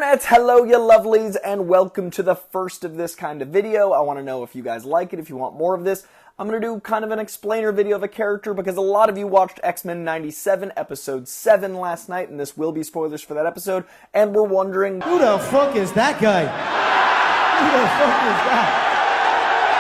Internet, hello you lovelies, and welcome to the first of this kind of video. I want to know if you guys like it, if you want more of this. I'm going to do kind of an explainer video of a character because a lot of you watched X-Men 97 episode 7 last night, and this will be spoilers for that episode, and we're wondering, who the fuck is that guy? Who the fuck is that?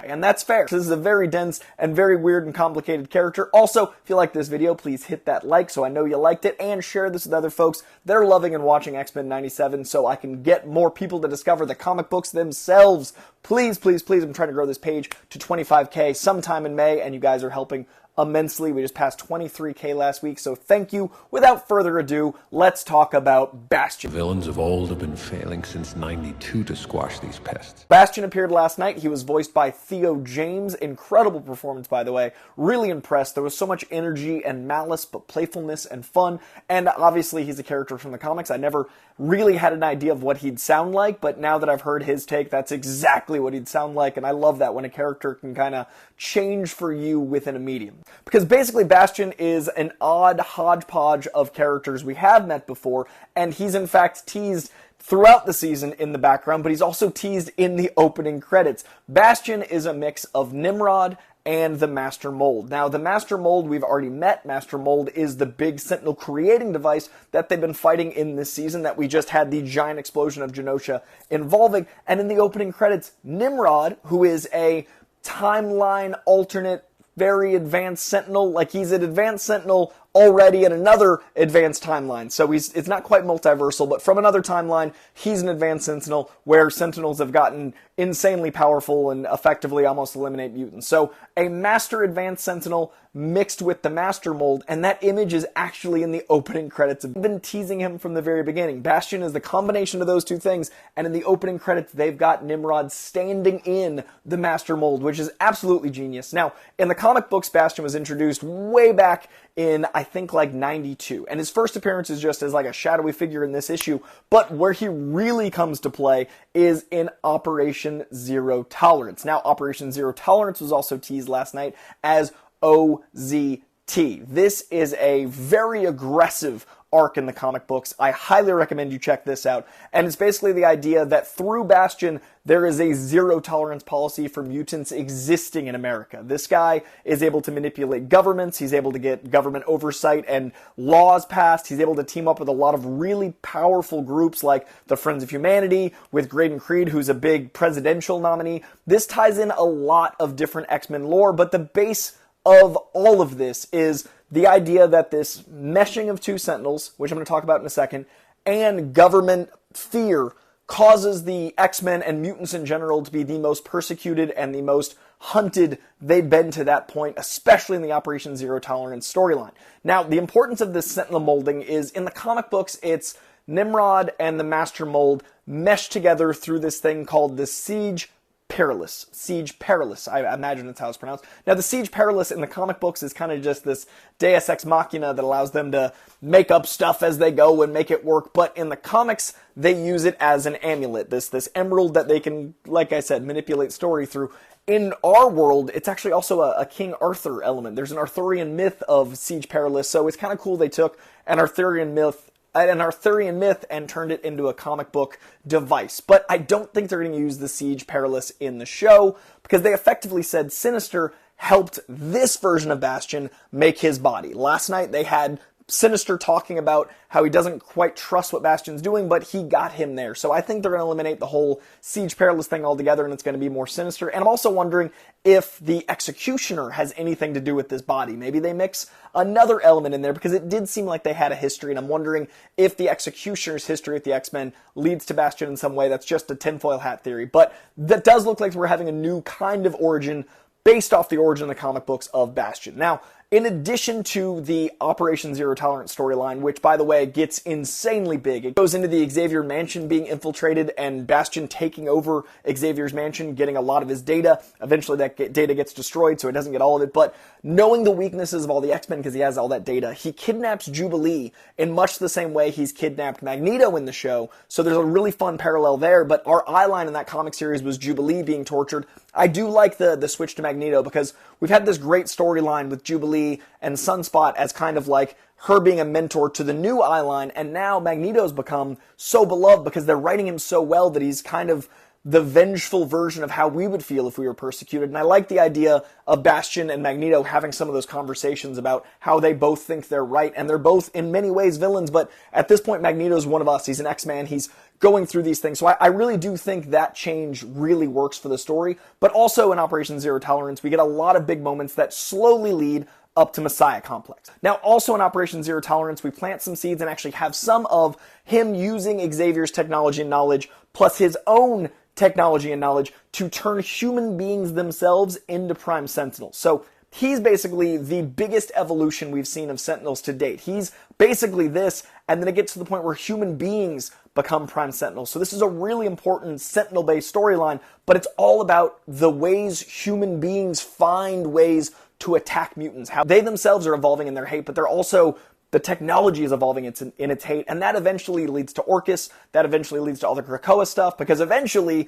And that's fair. This is a very dense and very weird and complicated character. Also, if you like this video, please hit that like so I know you liked it, and share this with other folks that are loving and watching X-Men 97 so I can get more people to discover the comic books themselves. Please, please, please, I'm trying to grow this page to 25K sometime in May, and you guys are helping immensely. We just passed 23K last week, so thank you. Without further ado, let's talk about Bastion. Villains of old have been failing since '92 to squash these pests. Bastion appeared last night. He was voiced by Theo James. Incredible performance, by the way. Really impressed. There was so much energy and malice, but playfulness and fun. And obviously, he's a character from the comics. I never really had an idea of what he'd sound like, but now that I've heard his take, that's exactly what he'd sound like, and I love that when a character can kind of change for you within a medium. Because basically Bastion is an odd hodgepodge of characters we have met before, and he's in fact teased throughout the season in the background, but he's also teased in the opening credits. Bastion is a mix of Nimrod and the Master Mold. Now, the Master Mold we've already met. Master Mold is the big Sentinel creating device that they've been fighting in this season that we just had the giant explosion of Genosha involving. And in the opening credits, Nimrod, who is a timeline alternate, very advanced Sentinel, like he's an advanced Sentinel already in another advanced timeline. So it's not quite multiversal, but from another timeline, he's an advanced Sentinel where Sentinels have gotten insanely powerful and effectively almost eliminate mutants. So a Master Advanced Sentinel mixed with the Master Mold, and that image is actually in the opening credits. I've been teasing him from the very beginning. Bastion is the combination of those two things, and in the opening credits, they've got Nimrod standing in the Master Mold, which is absolutely genius. Now, in the comic books, Bastion was introduced way back in, I think, like 92. And his first appearance is just as like a shadowy figure in this issue, but where he really comes to play is in Operation Zero Tolerance. Now, Operation Zero Tolerance was also teased last night as OZT. This is a very aggressive arc in the comic books. I highly recommend you check this out. And it's basically the idea that through Bastion, there is a zero tolerance policy for mutants existing in America. This guy is able to manipulate governments. He's able to get government oversight and laws passed. He's able to team up with a lot of really powerful groups like the Friends of Humanity, with Graydon Creed, who's a big presidential nominee. This ties in a lot of different X-Men lore, but the base of all of this is the idea that this meshing of two Sentinels, which I'm going to talk about in a second, and government fear causes the X-Men and mutants in general to be the most persecuted and the most hunted they'd been to that point, especially in the Operation Zero Tolerance storyline. Now, the importance of this Sentinel molding is, in the comic books, it's Nimrod and the Master Mold meshed together through this thing called the Siege Perilous, I imagine that's how it's pronounced. Now, the Siege Perilous in the comic books is kind of just this Deus Ex Machina that allows them to make up stuff as they go and make it work, but in the comics, they use it as an amulet, this emerald that they can, like I said, manipulate story through. In our world, it's actually also a King Arthur element. There's an Arthurian myth of Siege Perilous, so it's kind of cool they took an Arthurian myth and turned it into a comic book device. But I don't think they're going to use the Siege Perilous in the show, because they effectively said Sinister helped this version of Bastion make his body. Last night they had Sinister talking about how he doesn't quite trust what Bastion's doing, but he got him there. So I think they're going to eliminate the whole Siege Perilous thing altogether, and it's going to be more Sinister. And I'm also wondering if the Executioner has anything to do with this body. Maybe they mix another element in there, because it did seem like they had a history, and I'm wondering if the Executioner's history with the X-Men leads to Bastion in some way. That's just a tinfoil hat theory. But that does look like we're having a new kind of origin based off the origin of the comic books of Bastion. Now, in addition to the Operation Zero Tolerance storyline, which, by the way, gets insanely big, it goes into the Xavier mansion being infiltrated and Bastion taking over Xavier's mansion, getting a lot of his data. Eventually that data gets destroyed, so he doesn't get all of it. But knowing the weaknesses of all the X-Men, because he has all that data, he kidnaps Jubilee in much the same way he's kidnapped Magneto in the show. So there's a really fun parallel there, but our eye line in that comic series was Jubilee being tortured. I do like the switch to Magneto, because we've had this great storyline with Jubilee and Sunspot as kind of like her being a mentor to the new eyeline, and now Magneto's become so beloved because they're writing him so well that he's kind of the vengeful version of how we would feel if we were persecuted. And I like the idea of Bastion and Magneto having some of those conversations about how they both think they're right, and they're both in many ways villains, but at this point Magneto's one of us. He's an X-Man. He's going through these things. So I really do think that change really works for the story. But also in Operation Zero Tolerance, we get a lot of big moments that slowly lead up to Messiah Complex. Now, also in Operation Zero Tolerance, we plant some seeds and actually have some of him using Xavier's technology and knowledge, plus his own technology and knowledge, to turn human beings themselves into Prime Sentinels. So he's basically the biggest evolution we've seen of Sentinels to date. He's basically this, and then it gets to the point where human beings become Prime Sentinels. So this is a really important Sentinel-based storyline, but it's all about the ways human beings find ways to attack mutants, how they themselves are evolving in their hate, but they're also, the technology is evolving in its hate, and that eventually leads to Orcus, that eventually leads to all the Krakoa stuff, because eventually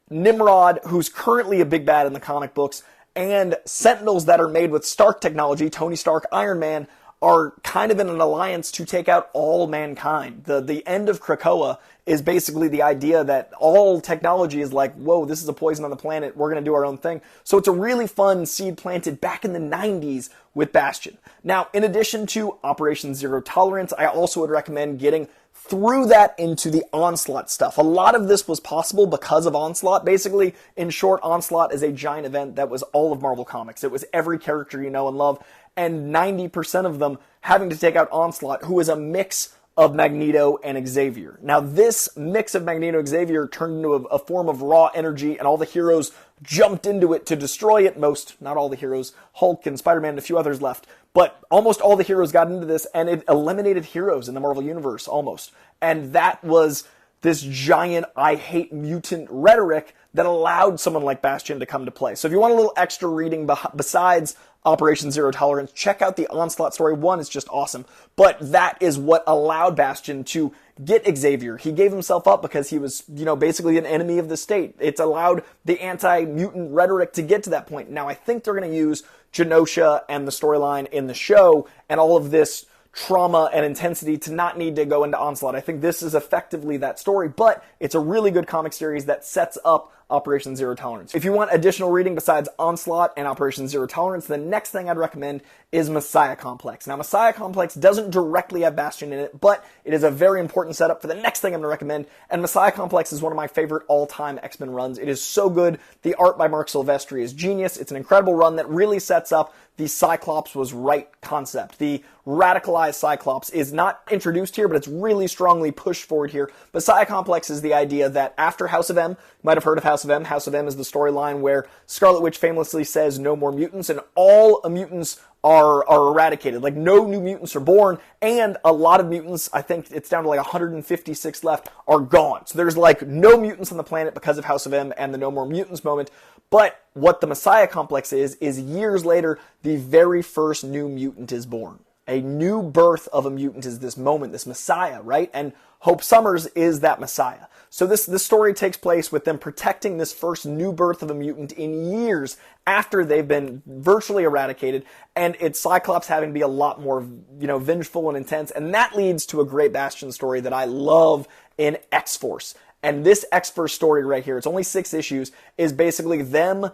Nimrod, who's currently a big bad in the comic books, and Sentinels that are made with Stark technology, Tony Stark, Iron Man, are kind of in an alliance to take out all mankind. The end of Krakoa is basically the idea that all technology is like, whoa, this is a poison on the planet, we're going to do our own thing. So it's a really fun seed planted back in the 90s with Bastion. Now, in addition to Operation Zero Tolerance, I also would recommend getting through that into the Onslaught stuff. A lot of this was possible because of Onslaught. Basically, in short, Onslaught is a giant event that was all of Marvel Comics. It was every character you know and love, and 90% of them having to take out Onslaught, who is a mix of Magneto and Xavier. Now, this mix of Magneto and Xavier turned into a form of raw energy, and all the heroes jumped into it to destroy it. Most, not all the heroes, Hulk and Spider-Man and a few others left, but almost all the heroes got into this, and it eliminated heroes in the Marvel Universe, almost. And that was this giant I hate mutant rhetoric that allowed someone like Bastion to come to play. So if you want a little extra reading besides Operation Zero Tolerance, check out the Onslaught story. One, it's just awesome. But that is what allowed Bastion to get Xavier. He gave himself up because he was, basically an enemy of the state. It's allowed the anti-mutant rhetoric to get to that point. Now, I think they're going to use Genosha and the storyline in the show and all of this trauma and intensity to not need to go into Onslaught. I think this is effectively that story, but it's a really good comic series that sets up Operation Zero Tolerance. If you want additional reading besides Onslaught and Operation Zero Tolerance, the next thing I'd recommend is Messiah Complex. Now, Messiah Complex doesn't directly have Bastion in it, but it is a very important setup for the next thing I'm going to recommend, and Messiah Complex is one of my favorite all-time X-Men runs. It is so good. The art by Mark Silvestri is genius. It's an incredible run that really sets up the Cyclops was right concept. The radicalized Cyclops is not introduced here, but it's really strongly pushed forward here. Messiah Complex is the idea that after House of M, you might have heard of House of M. House of M is the storyline where Scarlet Witch famously says no more mutants, and all mutants are eradicated. Like, no new mutants are born, and a lot of mutants, I think it's down to like 156 left, are gone. So there's like no mutants on the planet because of House of M and the no more mutants moment. But what the Messiah Complex is years later, the very first new mutant is born. A new birth of a mutant is this moment, this Messiah, right? And Hope Summers is that Messiah. So this story takes place with them protecting this first new birth of a mutant in years after they've been virtually eradicated, and it's Cyclops having to be a lot more, vengeful and intense, and that leads to a great Bastion story that I love in X-Force. And this X-Force story right here, it's only 6 issues, is basically them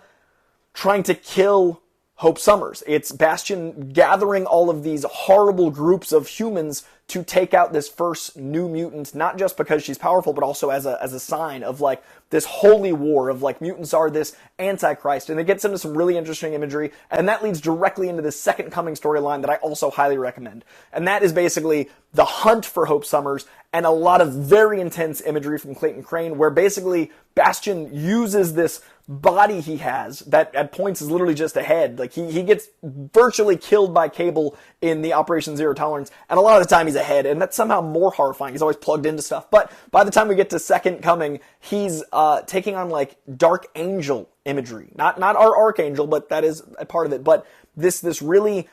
trying to kill Hope Summers. It's Bastion gathering all of these horrible groups of humans to take out this first new mutant, not just because she's powerful, but also as a sign of like this holy war of like mutants are this antichrist. And it gets into some really interesting imagery, and that leads directly into the Second Coming storyline that I also highly recommend. And that is basically the hunt for Hope Summers and a lot of very intense imagery from Clayton Crane, where basically Bastion uses this body he has that at points is literally just a head. Like he gets virtually killed by Cable in the Operation Zero Tolerance, and a lot of the time he's a head, and that's somehow more horrifying. He's always plugged into stuff. But by the time we get to Second Coming, he's taking on like Dark Angel imagery. Not our Archangel, but that is a part of it. But this really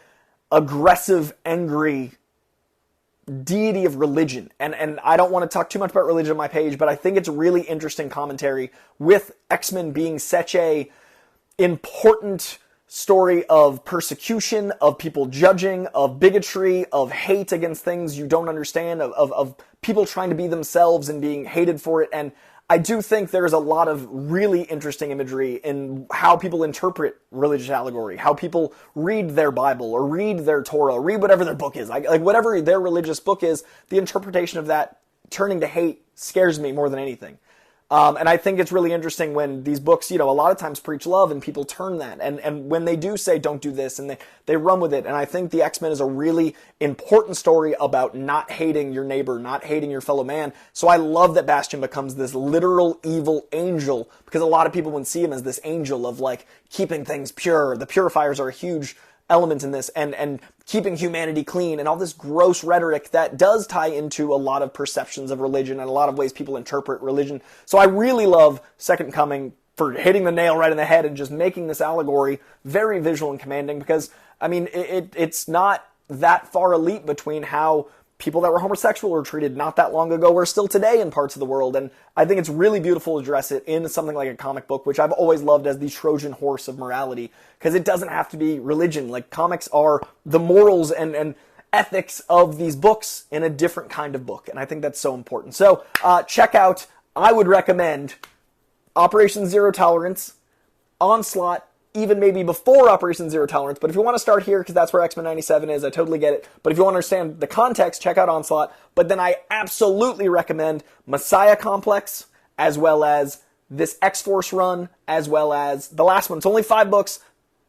aggressive, angry deity of religion. And I don't want to talk too much about religion on my page, but I think it's a really interesting commentary with X-Men being such a important story of persecution, of people judging, of bigotry, of hate against things you don't understand, of people trying to be themselves and being hated for it. And I do think there's a lot of really interesting imagery in how people interpret religious allegory, how people read their Bible or read their Torah, or read whatever their book is. Like whatever their religious book is, the interpretation of that turning to hate scares me more than anything. And I think it's really interesting when these books, a lot of times preach love and people turn that. And when they do say, don't do this, and they run with it. And I think the X-Men is a really important story about not hating your neighbor, not hating your fellow man. So I love that Bastion becomes this literal evil angel, because a lot of people would see him as this angel of like keeping things pure. The purifiers are a huge element in this, and keeping humanity clean, and all this gross rhetoric that does tie into a lot of perceptions of religion and a lot of ways people interpret religion. So I really love Second Coming for hitting the nail right in the head and just making this allegory very visual and commanding, because, I mean, it's not that far a leap between how people that were homosexual were treated not that long ago were still today in parts of the world. And I think it's really beautiful to address it in something like a comic book, which I've always loved as the Trojan horse of morality, because it doesn't have to be religion. Like, comics are the morals and ethics of these books in a different kind of book. And I think that's so important. So check out, I would recommend Operation Zero Tolerance, Onslaught, even maybe before Operation Zero Tolerance. But if you want to start here, because that's where X-Men 97 is, I totally get it. But if you want to understand the context, check out Onslaught. But then I absolutely recommend Messiah Complex, as well as this X-Force run, as well as the last one. It's only 5 books,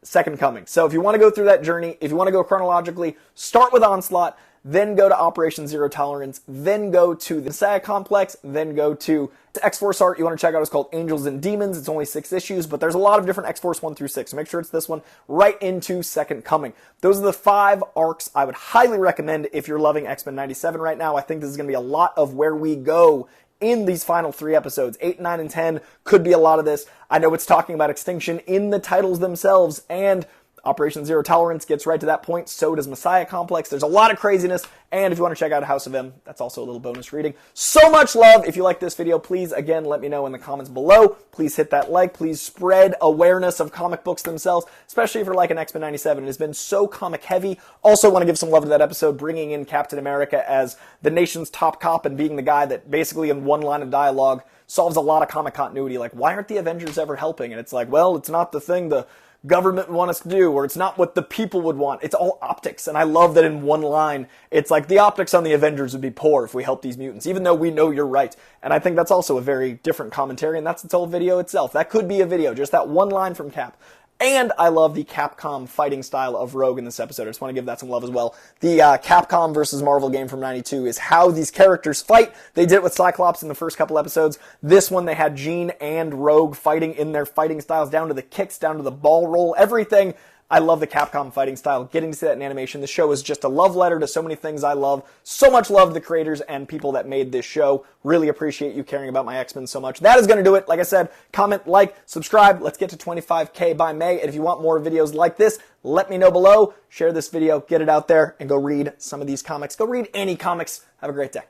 Second Coming. So if you want to go through that journey, if you want to go chronologically, start with Onslaught, then go to Operation Zero Tolerance, then go to the Messiah Complex, then go to the X-Force art you want to check out. It's called Angels and Demons. It's only 6 issues, but there's a lot of different X-Force 1 through 6. So make sure it's this one right into Second Coming. Those are the 5 arcs I would highly recommend if you're loving X-Men 97 right now. I think this is going to be a lot of where we go in these final 3 episodes. 8, 9, and 10 could be a lot of this. I know it's talking about extinction in the titles themselves, and Operation Zero Tolerance gets right to that point. So does Messiah Complex. There's a lot of craziness. And if you want to check out House of M, that's also a little bonus reading. So much love. If you like this video, please, again, let me know in the comments below. Please hit that like. Please spread awareness of comic books themselves, especially if you're like an X-Men 97. It has been so comic heavy. Also want to give some love to that episode, bringing in Captain America as the nation's top cop and being the guy that basically in one line of dialogue solves a lot of comic continuity. Like, why aren't the Avengers ever helping? And it's like, well, it's not the thing the government would want us to do, or it's not what the people would want. It's all optics. And I love that in one line, it's like the optics on the Avengers would be poor if we helped these mutants, even though we know you're right. And I think that's also a very different commentary, and that's its whole video itself. That could be a video, just that one line from Cap. And I love the Capcom fighting style of Rogue in this episode. I just want to give that some love as well. The Capcom versus Marvel game from 92 is how these characters fight. They did it with Cyclops in the first couple episodes. This one, they had Jean and Rogue fighting in their fighting styles, down to the kicks, down to the ball roll, everything. I love the Capcom fighting style. Getting to see that in animation. The show is just a love letter to so many things I love. So much love to the creators and people that made this show. Really appreciate you caring about my X-Men so much. That is going to do it. Like I said, comment, like, subscribe. Let's get to 25K by May. And if you want more videos like this, let me know below. Share this video, get it out there, and go read some of these comics. Go read any comics. Have a great day.